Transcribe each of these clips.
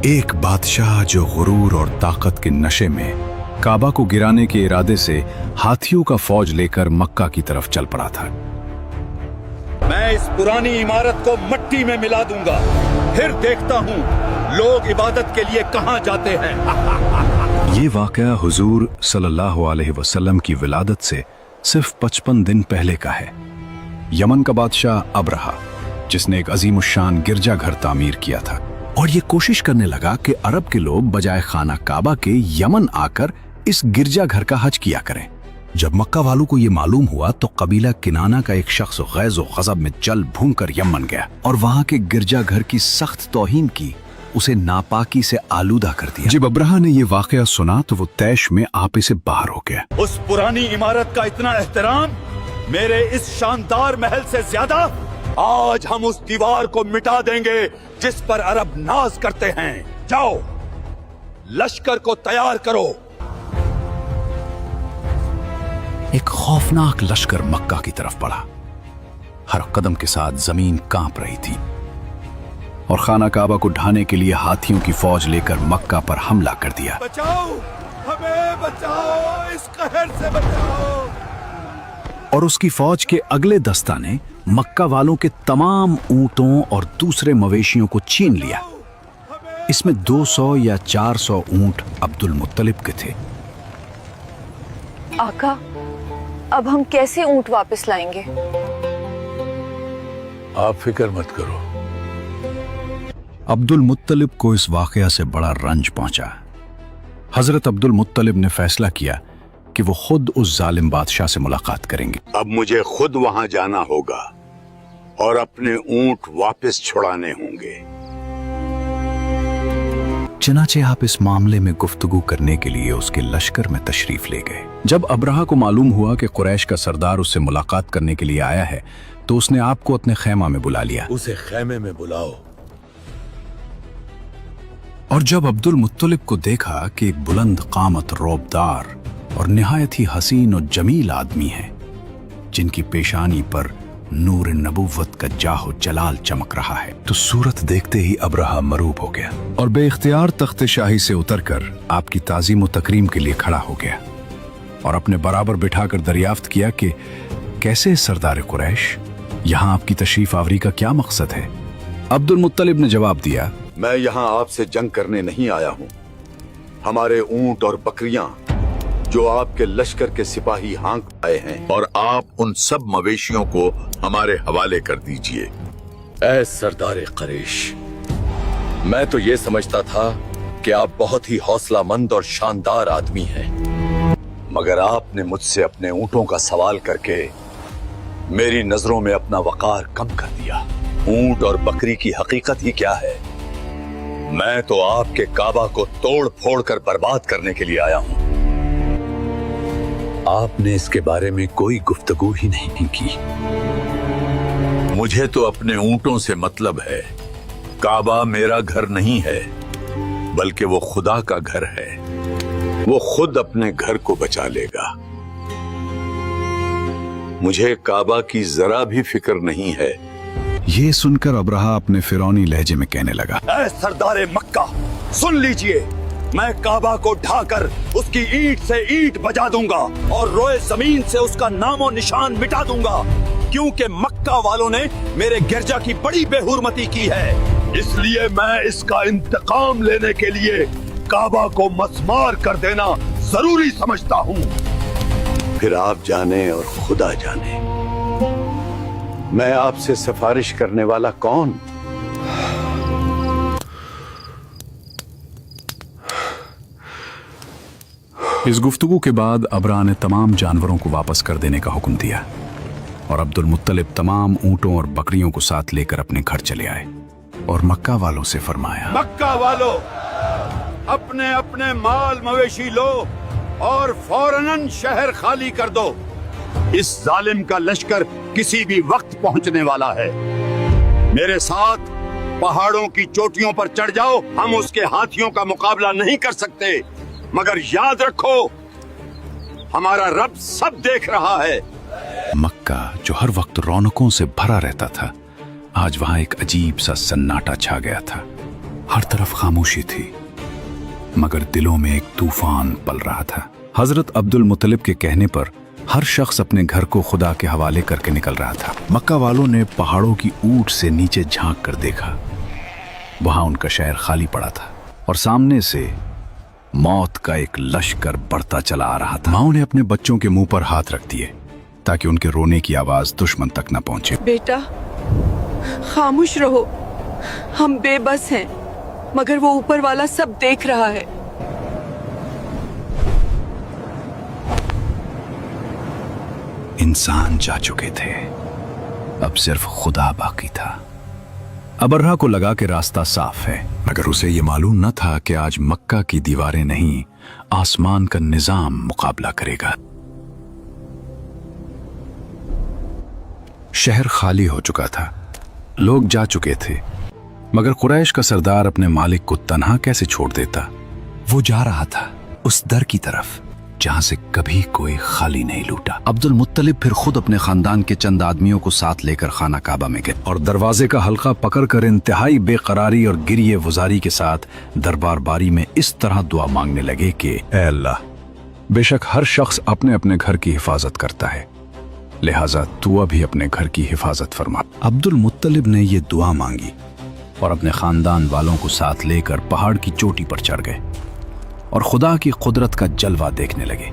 एक बादशाह जो गुरूर और ताकत के नशे में काबा को गिराने के इरादे से हाथियों का फौज लेकर मक्का की तरफ चल पड़ा था। मैं इस पुरानी इमारत को मिट्टी में मिला दूंगा, फिर देखता हूँ लोग इबादत के लिए कहाँ जाते हैं। ये वाकया हुजूर सल्लल्लाहु अलैहि वसल्लम की विलादत से सिर्फ 55 दिन पहले का है। यमन का बादशाह अबरहा, जिसने एक अजीमुशान गिरजाघर तामीर किया था और ये कोशिश करने लगा कि अरब के लोग बजाय खाना काबा के यमन आकर इस गिरजाघर का हज किया करें। जब मक्का वालों को ये मालूम हुआ तो कबीला किनाना का एक शख्स गैज़ व गज़ब में जल भून कर यमन गया और वहां के गिरजाघर की सख्त तौहीन की, उसे नापाकी से आलूदा कर दिया। जब अबरहा ने ये वाकया सुना तो वो तैश में आपे से बाहर हो गया। उस पुरानी इमारत का इतना एहतराम मेरे इस शानदार महल से ज्यादा, आज हम उस दीवार को मिटा देंगे जिस पर अरब नाज करते हैं। जाओ, लश्कर को तैयार करो। एक खौफनाक लश्कर मक्का की तरफ बढ़ा। हर कदम के साथ जमीन कांप रही थी और खाना काबा को ढाने के लिए हाथियों की फौज लेकर मक्का पर हमला कर दिया। बचाओ, हमें बचाओ, इस कहर से बचाओ। और उसकी फौज के अगले दस्ता ने मक्का वालों के तमाम ऊंटों और दूसरे मवेशियों को छीन लिया। इसमें 200 या 400 ऊंट अब्दुल मुत्तलिब के थे। आका, अब हम कैसे ऊंट वापस लाएंगे? आप फिक्र मत करो। अब्दुल मुत्तलिब को इस वाकया से बड़ा रंज पहुंचा। हजरत अब्दुल मुत्तलिब ने फैसला किया कि वो खुद उस जालिम बादशाह से मुलाकात करेंगे। अब मुझे खुद वहां जाना होगा और अपने ऊंट वापस छुड़ाने होंगे। चनाचे आप इस मामले में गुफ्तगू करने के लिए उसके लश्कर में तशरीफ ले गए। जब अबरहा को मालूम हुआ कि कुरैश का सरदार उससे मुलाकात करने के लिए आया है तो उसने आपको अपने खैमा में बुला लिया। उसे खैमे में बुलाओ। और जब अब्दुल मुत्तलिब को देखा कि एक बुलंद कामत, रौबदार और निहायत ही हसीन और जमील आदमी है, जिनकी पेशानी पर नूर नबुव्वत का जाहो जलाल चमक रहा है, तो सूरत देखते ही अबरहा मरूब हो गया और बेइख्तियार तख्ते शाही से उतरकर आपकी ताज़ीम व तकरीम के लिए खड़ा हो गया और अपने बराबर बिठाकर दरियाफ्त किया कि कैसे सरदार कुरैश, यहाँ आपकी तशरीफ आवरी का क्या मकसद है? अब्दुल मुत्तलिब ने जवाब दिया, मैं यहाँ आपसे जंग करने नहीं आया हूँ। हमारे ऊंट और बकरियां जो आपके लश्कर के सिपाही हाँक आए हैं, और आप उन सब मवेशियों को हमारे हवाले कर दीजिए। ऐ सरदार कुरैश, मैं तो ये समझता था कि आप बहुत ही हौसलामंद और शानदार आदमी हैं, मगर आपने मुझसे अपने ऊंटों का सवाल करके मेरी नजरों में अपना वकार कम कर दिया। ऊंट और बकरी की हकीकत ही क्या है? मैं तो आपके काबा को तोड़ फोड़ कर बर्बाद करने के लिए आया हूँ। आपने इसके बारे में कोई गुफ्तगू ही नहीं की। मुझे तो अपने ऊंटों से मतलब है। काबा मेरा घर नहीं है, बल्कि वो खुदा का घर है। वो खुद अपने घर को बचा लेगा। मुझे काबा की जरा भी फिक्र नहीं है। ये सुनकर अबरहा अपने फिरौनी लहजे में कहने लगा, ऐ सरदार मक्का, सुन लीजिए, मैं काबा को ढाकर उसकी ईंट से ईंट बजा दूंगा और रोए जमीन से उसका नामो निशान मिटा दूंगा, क्योंकि मक्का वालों ने मेरे गिरजा की बड़ी बेहुरमती की है। इसलिए मैं इसका इंतकाम लेने के लिए काबा को मस्मार कर देना जरूरी समझता हूँ। फिर आप जाने और खुदा जाने, मैं आपसे सिफारिश करने वाला कौन? इस गुफ्तगू के बाद अबरहा ने तमाम जानवरों को वापस कर देने का हुक्म दिया और अब्दुल मुत्तलिब तमाम ऊंटों और बकरियों को साथ लेकर अपने घर चले आए और मक्का वालों से फरमाया, मक्का वालों, अपने अपने माल मवेशी लो और फौरन शहर खाली कर दो। इस जालिम का लश्कर किसी भी वक्त पहुंचने वाला है। मेरे साथ पहाड़ों की चोटियों पर चढ़ जाओ। हम उसके हाथियों का मुकाबला नहीं कर सकते, मगर याद रखो, हमारा रब सब देख रहा है। मक्का, जो हर वक्त रौनकों से भरा रहता था, आज वहां एक अजीब सा सन्नाटा छा गया था। हर तरफ खामोशी थी, मगर दिलों में एक तूफान पल रहा था। हजरत अब्दुल मुत्तलिब के कहने पर हर शख्स अपने घर को खुदा के हवाले करके निकल रहा था। मक्का वालों ने पहाड़ों की ऊंट से नीचे झांक कर देखा। वहां उनका शहर खाली पड़ा था और सामने से मौत का एक लश्कर बढ़ता चला आ रहा था। माओ ने अपने बच्चों के मुंह पर हाथ रख दिए ताकि उनके रोने की आवाज दुश्मन तक न पहुंचे। बेटा, खामोश रहो, हम बेबस हैं, मगर वो ऊपर वाला सब देख रहा है। इंसान जा चुके थे, अब सिर्फ खुदा बाकी था। अबरहा को लगा कि रास्ता साफ है, मगर उसे ये मालूम न था कि आज मक्का की दीवारें नहीं, आसमान का निजाम मुकाबला करेगा। शहर खाली हो चुका था, लोग जा चुके थे, मगर कुरैश का सरदार अपने मालिक को तन्हा कैसे छोड़ देता। वो जा रहा था उस दर की तरफ जहां से कभी कोई खाली नहीं लूटा। अब्दुल मुत्तलिब फिर खुद अपने खानदान के चंद आदमियों को साथ लेकर खाना काबा में गए और दरवाजे का हल्का पकड़कर इंतहाई बेकरारी और गिरिए वजारी के साथ दरबार बारी में इस तरह दुआ मांगने लगे कि ऐ अल्लाह, बेशक हर शख्स अपने अपने घर की हिफाजत करता है, लिहाजा तू अभी अपने घर की हिफाजत फरमा। अब्दुल मुत्तलिब ने ये दुआ मांगी और अपने खानदान वालों को साथ लेकर पहाड़ की चोटी पर चढ़ गए और खुदा की कुदरत का जलवा देखने लगे।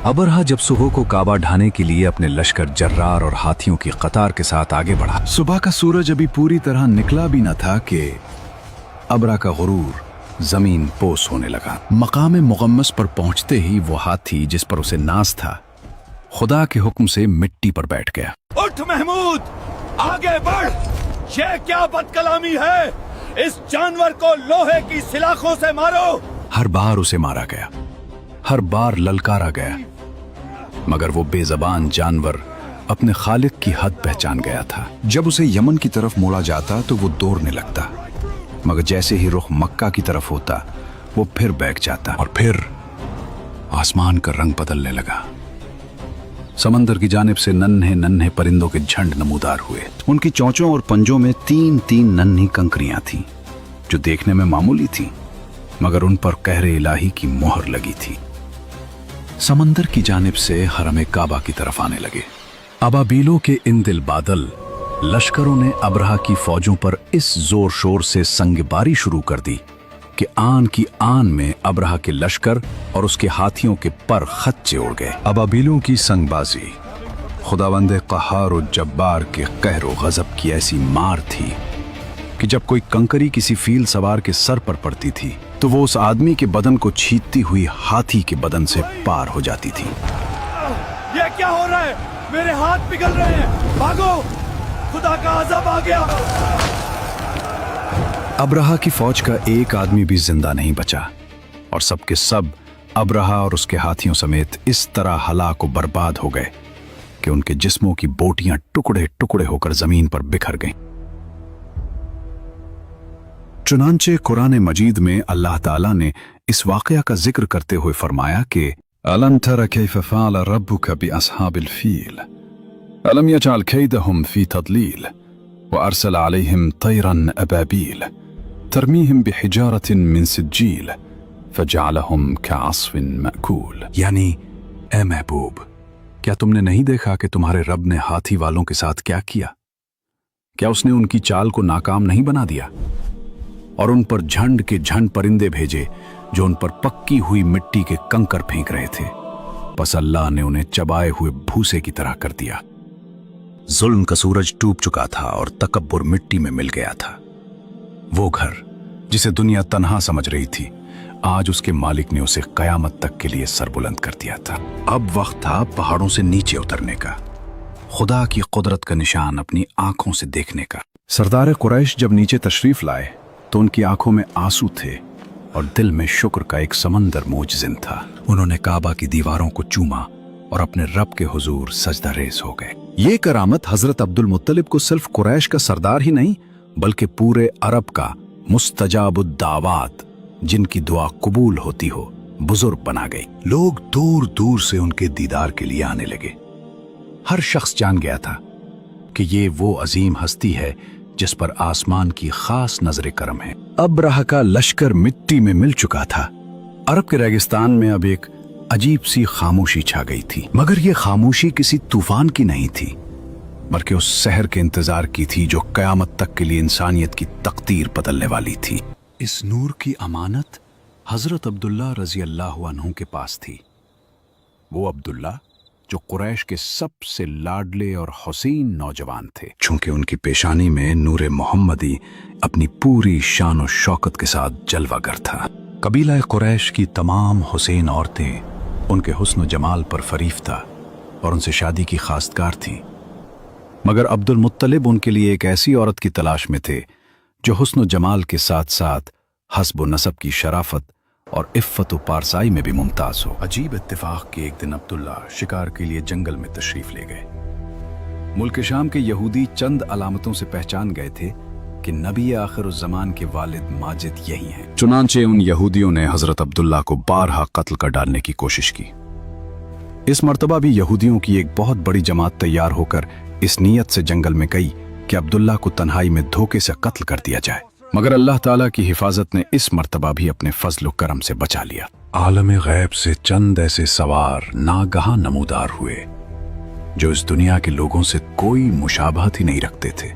अबरहा जब सुबह को काबा ढाने के लिए अपने लश्कर जर्रार और हाथियों की कतार के साथ आगे बढ़ा। सुबह का सूरज अभी पूरी तरह निकला भी न था कि अबरहा का गुरूर जमीन पोस होने लगा। मकाम मुगम्मस पर पहुंचते ही वो हाथी जिस पर उसे नाज था, खुदा के हुक्म से मिट्टी पर बैठ गया। उठ महमूद, आगे बढ़। ये क्या बदकलामी है? इस जानवर को लोहे की सिलाखों से मारो। हर बार उसे मारा गया, हर बार ललकारा गया, मगर वो बेजबान जानवर अपने खालिक की हद पहचान गया था। जब उसे यमन की तरफ मोड़ा जाता तो वो दौड़ने लगता, मगर जैसे ही रुख मक्का की तरफ होता वो फिर बैठ जाता और फिर आसमान का रंग बदलने लगा। समंदर की जानिब से नन्हे नन्हे परिंदों के झंड नमूदार हुए। उनकी चोंचों और पंजों में तीन तीन नन्ही कंकरियां थीं, जो देखने में मामूली थीं, मगर उन पर कहरे इलाही की मोहर लगी थी। समंदर की जानिब से हरम काबा की तरफ आने लगे। अबाबीलों के इन दिल बादल लश्करों ने अबरहा की फौजों पर इस जोर शोर से संगबारी शुरू कर दी कि आन की आन में अबरहा के लश्कर और उसके हाथियों के पर खच्चे उड़ गए। अबाबीलों की संगबाजी खुदावंद क़हार और जब्बार के कहर और गजब की ऐसी मार थी कि जब कोई कंकरी किसी फील सवार के सर पर पड़ती थी तो वो उस आदमी के बदन को छींटती हुई हाथी के बदन से पार हो जाती थी। ये क्या हो रहा है? मेरे हाथ पिघल रहे हैं, भागो, खुदा का अज़ब आ गया। अबरहा की फौज का एक आदमी भी जिंदा नहीं बचा और सबके सब अबरहा और उसके हाथियों समेत इस तरह हलाक और बर्बाद हो गए कि उनके जिस्मों की बोटियां टुकड़े टुकड़े होकर जमीन पर बिखर गईं। चुनांचे कुरान मजीद में अल्लाह ताला ने इस वाकया का जिक्र करते हुए फरमाया कि अलम तरा कैफ फ़अल रब्बुक बिअस्हाबिल फ़ील अलम यजअल कैदहुम फ़ी तदलील व अरसल अलैहिम तैरन अबाबील तरमीहिम बिहिजारतिन मिन सिज्जील फजअलहुम कअस्फिन मअकूल। यानी, ए महबूब, क्या तुमने नहीं देखा कि तुम्हारे रब ने हाथी वालों के साथ क्या किया? क्या उसने उनकी चाल को नाकाम नहीं बना दिया और उन पर झंड के झंड परिंदे भेजे जो उन पर पक्की हुई मिट्टी के कंकर फेंक रहे थे? बस अल्लाह ने उन्हें चबाए हुए भूसे की तरह कर दिया। जुल्म का सूरज डूब चुका था और तकब्बुर मिट्टी में मिल गया था। वो घर जिसे दुनिया तन्हा समझ रही थी, आज उसके मालिक ने उसे कयामत तक के लिए सरबुलंद कर दिया था। अब वक्त था पहाड़ों से नीचे उतरने का, खुदा की कुदरत का निशान अपनी आंखों से देखने का। सरदार कुरैश जब नीचे तशरीफ लाए तो उनकी आंखों में आंसू थे और दिल में शुक्र का एक समंदर मोजजिन था। उन्होंने काबा की दीवारों को चूमा और अपने रब के हुजूर सजदा रेज़ हो गए। ये करामत हजरत अब्दुल मुत्तलिब को सिर्फ कुरैश का सरदार ही नहीं बल्कि पूरे अरब का मुस्तजाबुद्दावात, जिनकी दुआ कबूल होती हो, बुजुर्ग बना गई। लोग दूर दूर से उनके दीदार के लिए आने लगे। हर शख्स जान गया था कि ये वो अजीम हस्ती है जिस पर आसमान की खास नजर करम है। अब्राहा का लश्कर मिट्टी में मिल चुका था। अरब के रेगिस्तान में अब एक अजीब सी खामोशी छा गई थी, मगर यह खामोशी किसी तूफान की नहीं थी, बल्कि उस सहर के इंतजार की थी जो कयामत तक के लिए इंसानियत की तकदीर बदलने वाली थी। इस नूर की अमानत हजरत अब्दुल्ला रजी अल्लाह अन्हु के पास थी। वो अब्दुल्ला जो कुरैश के सबसे लाडले और हसीन नौजवान थे, चूंकि उनकी पेशानी में नूरे मोहम्मदी अपनी पूरी शान और शौकत के साथ जलवागर था। कबीला कुरैश की तमाम हुसैन औरतें उनके हुस्न जमाल पर फरीफ्ता और उनसे शादी की खास्तगार थीं, मगर अब्दुल मुत्तलिब उनके लिए एक ऐसी औरत की तलाश में थे जो हुस्न जमाल के साथ साथ हस्ब व नसब की शराफत और इफ़्फ़त व पारसाई में भी मुमताज हो। अजीब इत्तेफाक के एक दिन अब्दुल्ला शिकार के लिए जंगल में तशरीफ ले गए। मुल्क शाम के यहूदी चंद अलामतों से पहचान गए थे कि नबी आखिरुज़्ज़मान के वालिद माजिद यही हैं। चुनांचे उन यहूदियों ने हजरत अब्दुल्ला को बारहा कत्ल कर डालने की कोशिश की। इस मर्तबा भी यहूदियों की एक बहुत बड़ी जमात तैयार होकर इस नीयत से जंगल में गई कि अब्दुल्ला को तन्हाई में धोखे से कत्ल कर दिया जाए, मगर अल्लाह ताला की हिफाजत ने इस मर्तबा भी अपने फजल करम से बचा लिया। आलम गैब से चंद ऐसे सवार नागहा नमूदार हुए जो इस दुनिया के लोगों से कोई मुशाबहत ही नहीं रखते थे।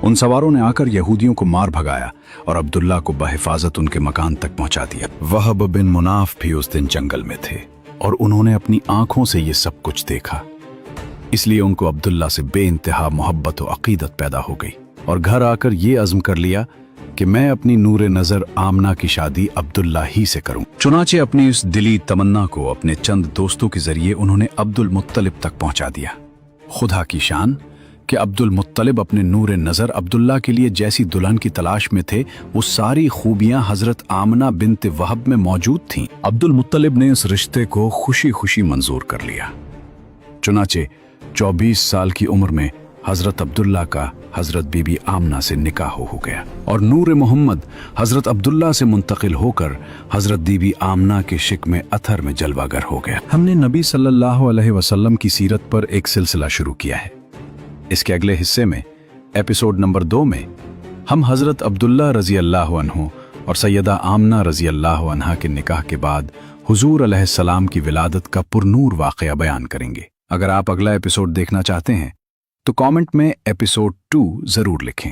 उन सवारों ने आकर यहूदियों को मार भगाया और अब्दुल्ला को बहिफाजत उनके मकान तक पहुंचा दिया। वहब बिन मुनाफ भी उस दिन जंगल में थे और उन्होंने अपनी आंखों से ये सब कुछ देखा, इसलिए उनको अब्दुल्ला से बेइंतहा मोहब्बत और अकीदत पैदा हो गई और घर आकर ये अज़्म कर लिया कि मैं अपनी नूरे नजर आमना की शादी अब्दुल्ला ही से करूं। चुनाचे अपनी इस दिली तमन्ना को अपने चंद दोस्तों के जरिए उन्होंने अब्दुल मुत्तलिब तक पहुंचा दिया। खुदा की शान कि अब्दुल मुत्तलिब अपने नूरे नजर अब्दुल्ला के लिए जैसी दुल्हन की तलाश में थे, वो सारी खूबियां हजरत आमना बिन्त वहब में मौजूद थीं। अब्दुल मुत्तलिब ने इस रिश्ते को खुशी खुशी मंजूर कर लिया। चुनाचे 24 साल की उम्र में हजरत अब्दुल्ला का हजरत बीबी आमना से निकाह हो गया और नूर मोहम्मद हजरत अब्दुल्ला से मुंतकिल होकर हजरत बीबी आमना के शिक में अथर में जलवागर हो गया। हमने नबी सल्लल्लाहु अलैहि वसल्लम की सीरत पर एक सिलसिला शुरू किया है। इसके अगले हिस्से में एपिसोड नंबर 2 में हम हजरत अब्दुल्ला रजी अल्लाह अन्हु और सैयदा आमना रजी अल्लाह अन्हा के निकाह के बाद हुजूर अलैहिस्सलाम की विलादत का पुरनूर वाक़या बयान करेंगे। अगर आप अगला एपिसोड देखना चाहते हैं तो कमेंट में एपिसोड 2 जरूर लिखें।